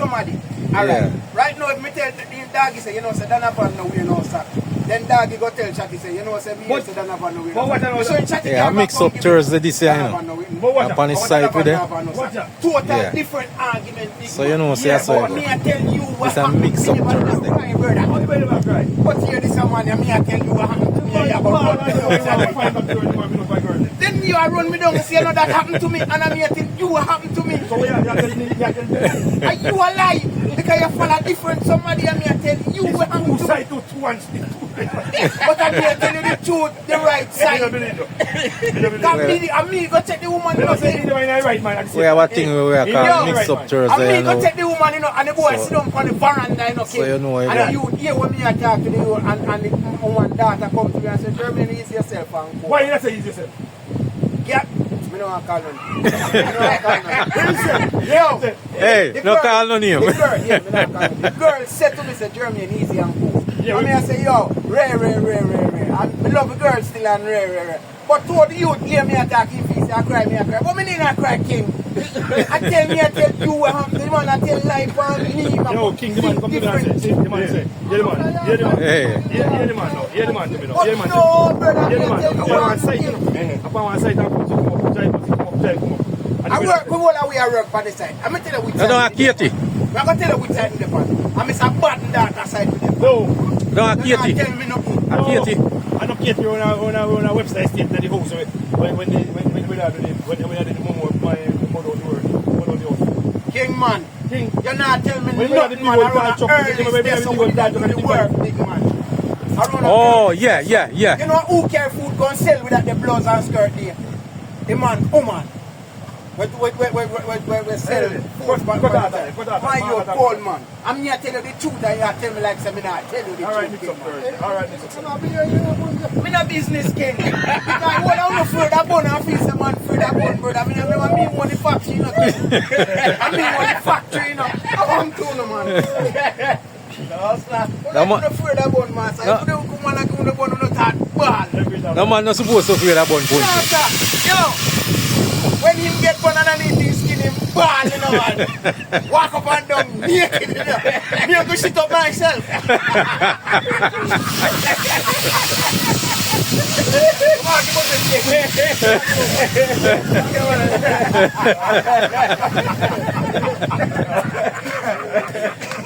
somebody. Alright. Right now, if me tell the doggy say, you know, say, don't have no wear no sock. Then doggy go tell Chatty say, you know, say, me say, don't have no wear no sock. Yeah, I mix up Thursday this year, you know. Up on his side with them. Total different argument. So you know, say, that's why me I tell you what it's a mix up Thursday. But here this man, me I tell you what happened to me. Then you are run me down and say, no, that happened to me. And I'm here tell you what happened to me. So yeah, Are you a lie? Because you follow different somebody and me I tell you what happened to me. But I'm here tell you the truth, the right side. And me go take the woman, you know, say, we have a thing where we are called mix up Thursday, and me go take the woman, you know, and the boy sit down on the veranda, you know, so you know, and you hear when me I talk to you, and the woman daughter come to me and say, German, ease yourself and go. Why you not say ease yourself? Yeah. Me no want to call none. Yo, hey, no call no name. The girl, yeah, me not call none. The girl said to me, say, German, easy and cool. Yeah, and me I say, yo, rare. And me love the girl still and rare. But toward the youth, hear me attack if he say, I cry. But me need not cry, King. I tell you what happened. The man I tell life on me. Yo, King, the man come to me and say, the man say, yeah, the man. Hey. Yeah, the man, no. Yeah, the man, no. But no, brother, yeah, the man. I Upon one side, I come up. I work, we all we work by the side. I'm going to tell you which side. No, Katie. I'm going to tell you which side in the pan. I'm a bad that side with them. No, Katie. Tell me nothing. Katie. I don't get you on a website state that the house when they had the momo my mother on the word. King man. King. You're not telling me When nothing, man. I run an early station when you do the work, big man. Oh, yeah. You know who care food gon' sell without the blouse and skirt there? The man, woman. We sell food. Why you cold man? I'm here to tell you the truth and you tell me like seminar. Tell you the truth. Alright, I'm in a business, King. Because what I'm not afraid of bun and feast a man afraid of bun, brother. I mean one the factory, you know. I mean one the factory, you know. I'm doing no man. I'm not afraid of bun, man. So if you don't come and give me the bun, I'm not that bad. No man not supposed to afraid of bun punch. No, sir. Yo, when him get bun underneath his skin, him bad, you know, man. Walk up and down naked, you know. Me I go shit up myself. Come on, give us a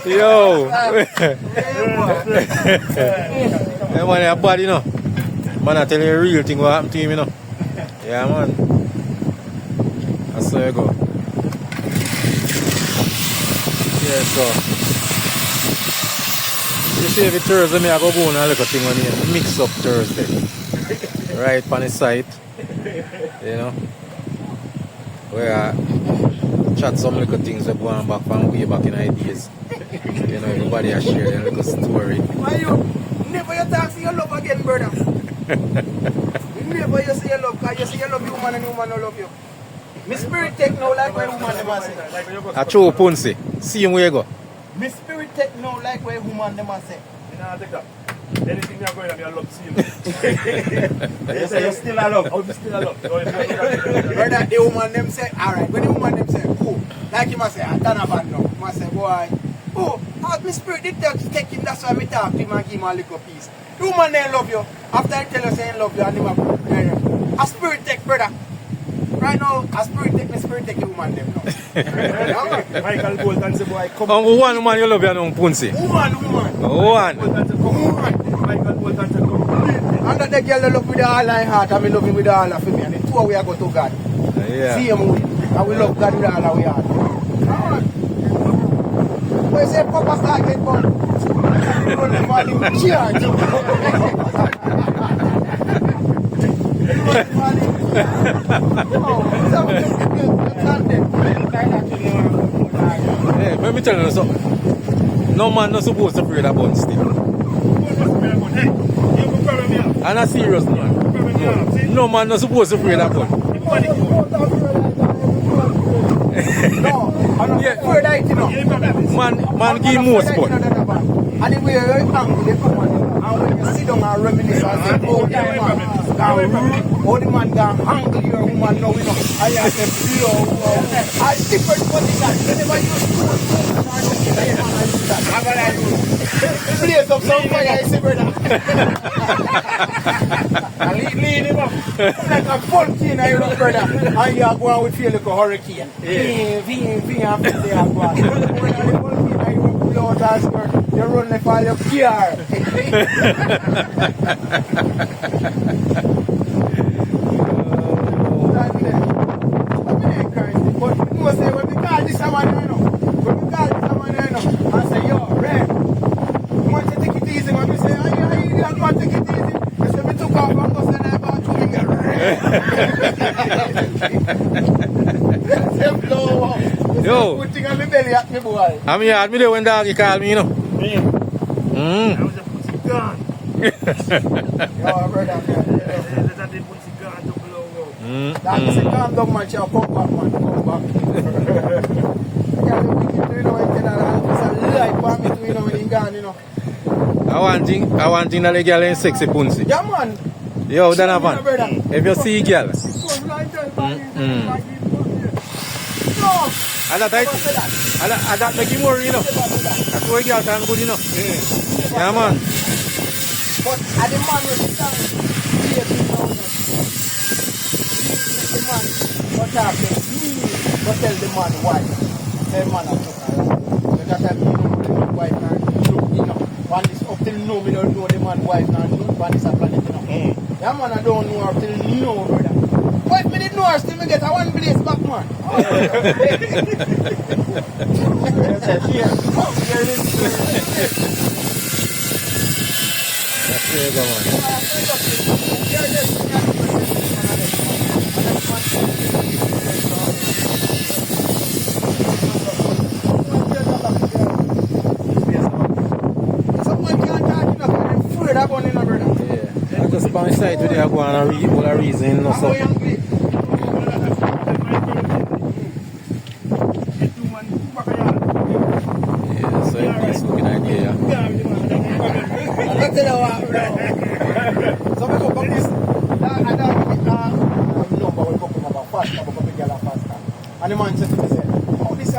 Yo. Hey man, you're bad, you know. Man, I tell you the real thing what happened to him, you know. Yeah, man. That's how you go. Yeah, so. You see, every Thursday, I go on and look at thing on here. Mix up Thursday. Right on the site. You know. Where I chat some little things that go on back from way back in ideas. You know, everybody has shared their little story. Why you never you talk to your love again, brother? Never you say you love, because you say you love the woman and the woman don't love you. My spirit take no like where woman never say. I throw Ponce. See him where you go. My spirit take no like where woman never say. Take that. Anything you're going to be, I love to see you. You say you're still a love. I'll be still a love. Brother, the woman them say, alright, when the woman them say, oh, like you must say, I don't have a no. You must say, boy, oh, my spirit did take him, that's why I talk to him and give him a little piece. The woman they love you. After I tell you say I love you, and him a spirit take, brother. Right now, a spirit take the woman them now. Michael Bolton say, boy, come on. One woman you love you and Ponce. Woman. One. Michael Bolton say, come. And that the girl they love with all my heart, and we love him with all of me. And the two we are going to God. Yeah. See him with. And we love God with all our heart. When you say Papa start get born, you run him all in charge. Hey, let me tell you something. No man not supposed to afraid of bun still. And a serious man. No man not supposed to afraid of bun. No, I'm not afraid of it, you know. Man give most bun. And the way you're angry, they come on. And when you sit down and reminisce and say, oh, yeah, man. the man gone angle your woman now, you know. I have to blow. I different position. Whenever you blaze up some fire, you see, brother. And lead him up. Like a volcano, you know, brother. And you are going with feel like a hurricane. Ving, and they are going. You run like all your gear. But you must say, when we call this a man, you know, I say, yo, Red, you want to take it easy? When you say, I don't want to take it easy. You say, we took off and go send about 2 fingers. Yo. Good thing on my belly at me, boy. I'm here at me there when doggy call me, you know. I was a pussy gun. Yo, brother, That the pussy gun to blow up. that's a calm down, man. Come back, man. Come back. Yeah, the wicked, you know, and it's a light for me to, you know, when he's gone, you know. I want thing that the girl ain't sexy pussy. Yeah, man. Yo, Donovan, if you see girl, No. and that make you more, you know. That's why girl time good, you know. Yeah, man. But at the man will stand here to know. The man what happen? Me go tell the man why. Tell man I took her. So that I know the man wife now. You know, one is up till now, me don't know the man wife now. One is a planet, you know. Yeah, man, I don't know her till now, brother. But if me didn't know her, still me get a one place back, man. That's it, man. Someone can't talk enough, I'm afraid of one, you know, brother. Yeah. I just on side today, I go on a reason, you know, I'm so. going hungry. Yeah, so it's looking idea, yeah. I'll tell you what, bro. So we go back this. I don't number will come about faster, but we get faster. And the man said to me, oh, this is me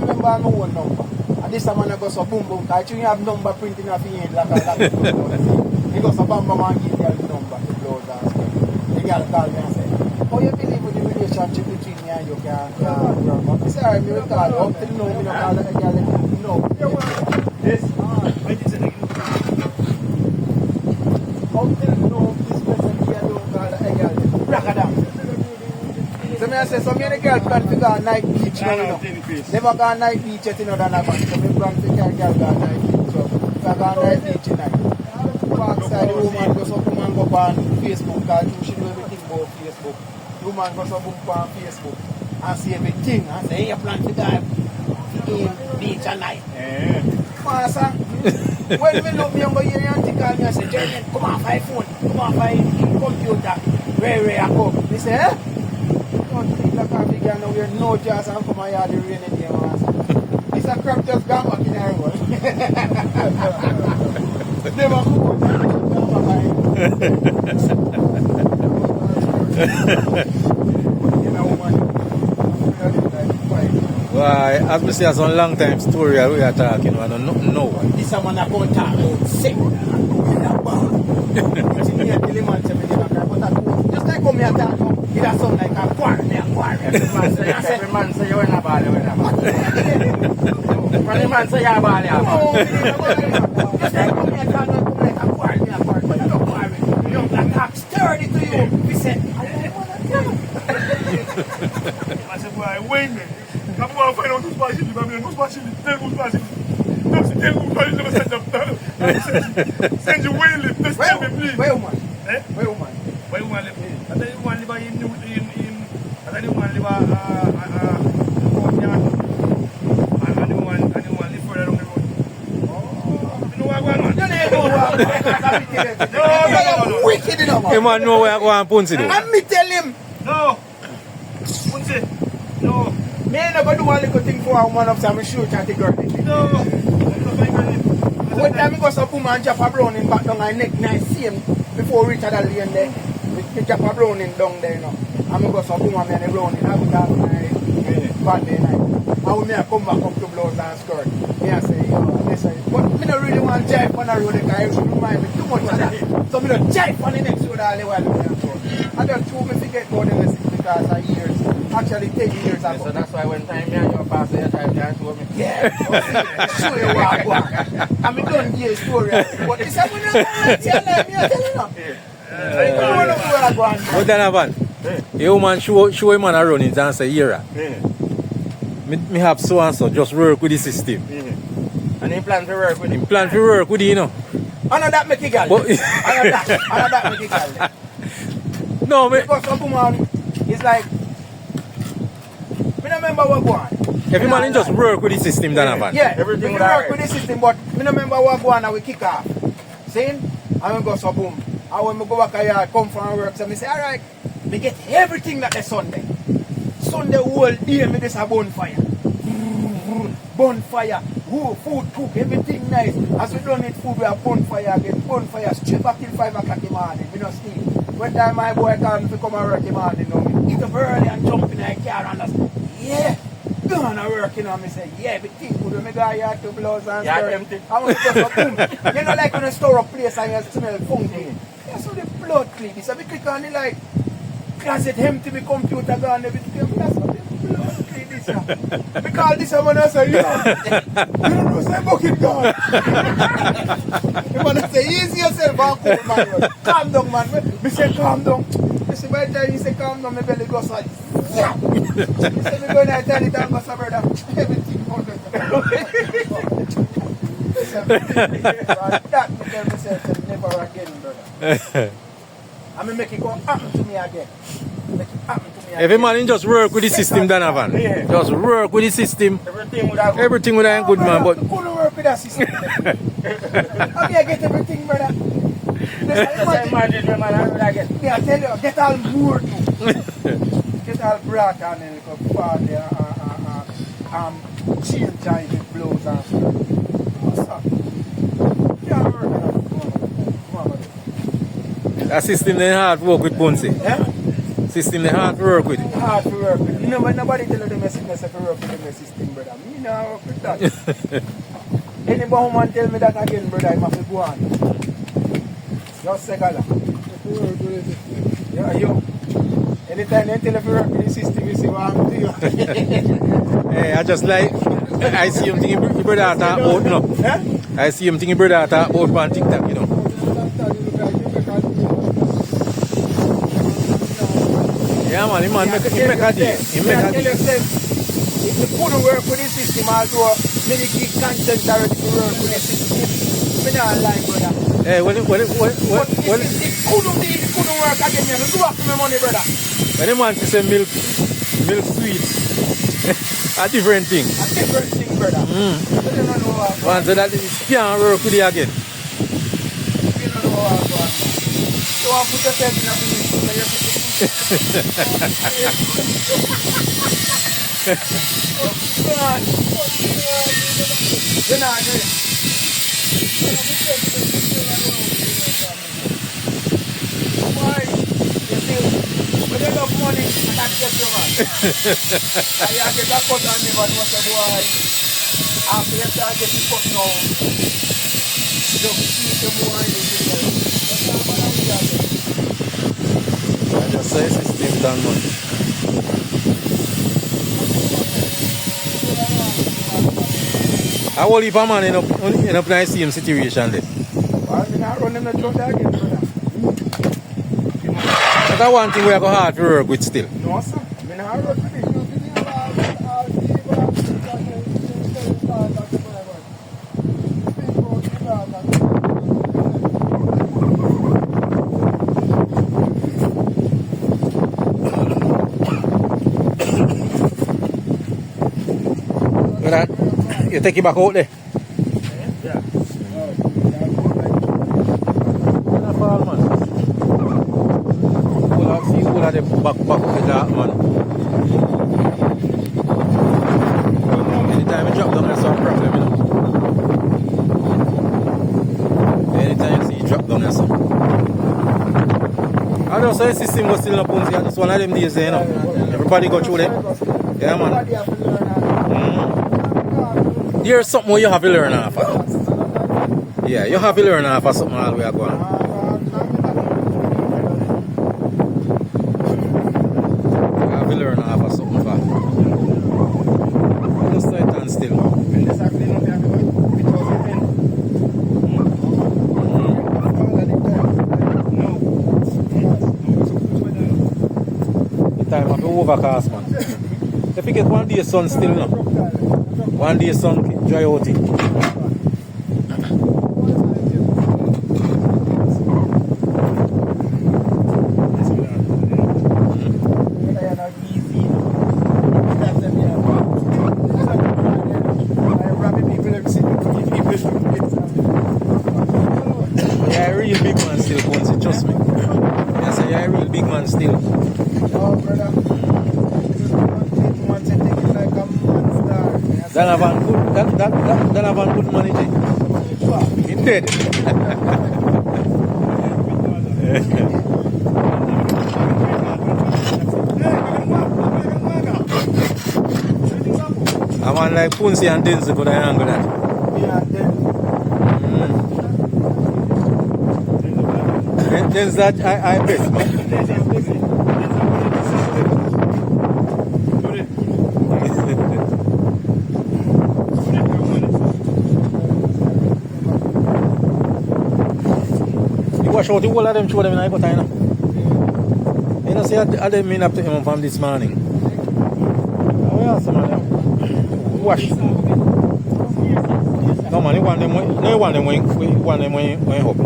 remember my own number. And this man I go so boom boom. I think you have number printing off your head like a he goes so bam bam and give you the number to blow and stuff. The girl called me and said, oh, you believe in the relationship between me and your girl? I said, I will call you. Up till now, me don't call the girl. No. Yes. I just said Until now, this person here don't call the girl. Black down. So me I say, so me and the girl plan to go on night beach now, you know. Never go on night beach yet, you know, than I want. So me plan to get a girl go on night beach. So if I go on night beach tonight, outside the woman goes up, woman go on Facebook, because she know everything about Facebook. The woman goes up on Facebook and see everything and say, hey, you plan to go in beach tonight. Master, when me look me and go here and think call me and say, Jeremy, come on for your phone, come on for your computer. Where I come? Me say, eh? Don't think like a big girl now, we're no jazz and come and hear the rain in here, master. This a crap just gone back in her world. Never come you know, woman. Why, as we see, a long time story we are talking, I don't know. This a man about talk about sick. Just like how me a talk, it a sound like a quarrel. every man say you in a ball, When the man say you a ball, Just like how me a talk, like a quarrel. But you don't quarrel. You don't like talk sturdy to you. We said, I want to tell you. I said, boy, wait me. I'm going to find out who's passing you. I'm going to passing you. Tell who's passing you. No, tell who's passing you. Never send them. Send you way live. Just tell me, please. Where woman? Eh? Where woman? Where you want to live? I tell you want to live in I tell you want to live and you want to live further down the road. Oh. You know what I'm going on? No. Wicked enough. Hey man, know where I go and punch it. And me tell him, No. No. me ain't never do one little thing for a woman up, so I'm sure at the girl. No. When time I go some woman and drop a brown in back down my neck, and I see him, before we reach that lane there, we drop a browning down there, you know. And we go some boom and me and the browning, I go down my bad day night. And when I come back up to blouse and skirt, me I say, yo, listen, but I don't really want to jive on the road because it remind me too much of that. So I don't jive on the next road all the while. I just told me to get more than the 6 because of years. Actually 10 years ago. So that's why when time me and your pastor, you try to show me. Yeah, show you what I want. I mean, don't give a story. But it's like, when you're going to tell them, you're telling them. I don't know where I go on. What Donovan? You woman show him on a running and say, here. Me have so and so, just work with the system. And he plan to work with him. Plan to work with you, you know. I know that make it girl. But- I know that make it girl. No, me, Because some woman, it's like, I don't remember what go on. every man just work with the system, Donovan. Yeah, Everything we would work alright. with the system, but I don't remember what go on and we kick off. See? And we go so boom. And when we go back here, I come from work, so I say, alright, we get everything that the Sunday. Sunday whole day, me just a bonfire. Bonfire, food cook, everything nice. As we done it food, we have bonfire again. Bonfire straight back till 5 o'clock in the morning. We don't sleep. When time my boy call me to come and work in the morning, you know, eat up early and jump in the car and just, yeah. Gone and working on me say, yeah, everything good. When I go here to blouse and Yeah, skirt, empty. I want to go for boom. You know, like when you store a place and you smell funky. That's how the blood clean. So we click on the like, closet empty, my computer gone, everything. That's how the blood clean this. Because this one I say, yo, you don't know, say bucket gone. You want to say, easy yourself and cool, man. Calm down, man. Me say, calm down. You see, by the time you say, calm down, my belly goes like, yeah. You say, me go and tell it and go, so brother, everything that me tell myself, never again, brother. I mean, make it go happen to me again. Make it happen to me again. Every man just work with the system, Donovan. Yeah. Just work with the system. Everything would have Everything would have good, man, but You couldn't work with that system. I mean, I get everything, brother. imagine me, man, I would have get. Me, I tell you, get all more too. Get all brat and then go party change time with blows and stuff. What's up? Can't work with that. Come on, brother. that system they hard work with Bunsi. Yeah? System they hard work with. Hard to work with. You know, but nobody tell them a sickness if you work with them system, brother. Me not work with that. Any woman tell me that again, brother, I must go on. Just say gala. Yeah, yo. Anytime they tell you work with the system, you see what I'm doing. Hey, I just like, I see him thinking your brother talk about, you know. Yeah? I see him thinking your brother talk about on TikTok, you know. Yeah, man, he make a deal. He make a deal. If you couldn't work with the system, although many give consent already to work with the system, me not lie, brother. Hey, But if it couldn't work again, you have to go back to my money, brother. when the man say milk sweet, a different thing. A different thing, brother. You don't know what Man say that he can't work with you again. you don't know what I'm going. So I put yourself in a position where you have to you're not doing it. Why? You see, when you got money, that gets you man. And you get a cut on me, but what's the boy? After you start getting cut now, just keep the more in the I just say system done, man. I will leave a man in a the same situation there. I'm not running the truck again, brother. But that one thing we have a hard to work with still. No, sir. I'm not running with it. But that, you take it back out there. Yeah. Fall, man. All of the back of the dark, man. Anytime you drop down, that's some problem, you know. Anytime you see you drop down, that's some. I just say the system was still not Punzi. Just one of them days, you know. Everybody go through them. Yeah, man. Everybody have to learn how to There's something where you have to learn off of. Yeah, you have to learn off of something all the way I go on. You have to learn off of something for. Just stand and still. The time of the overcast, man. If you get one day sun still now. One day sun dry out it. Yeah, a real big man still, Punzi, trust me. Yes, yeah, a real big man still. No, brother. Once I take it like a monster. That have one good money, Jay. He dead. I want like Punzi and Denzel could I angle that. Yeah, then. Denzel that I bet. You wash out the whole of them, throw them in the gutter, you know. You know, see, I didn't mean up to him from this morning. Oh, yeah, some of them. Wash. No, man, you want them when up.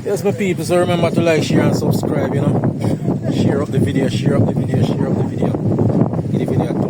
Yes, my people, so remember to like, share, and subscribe, you know. Share up the video, share up the video, share up the video. Give the video a thumbs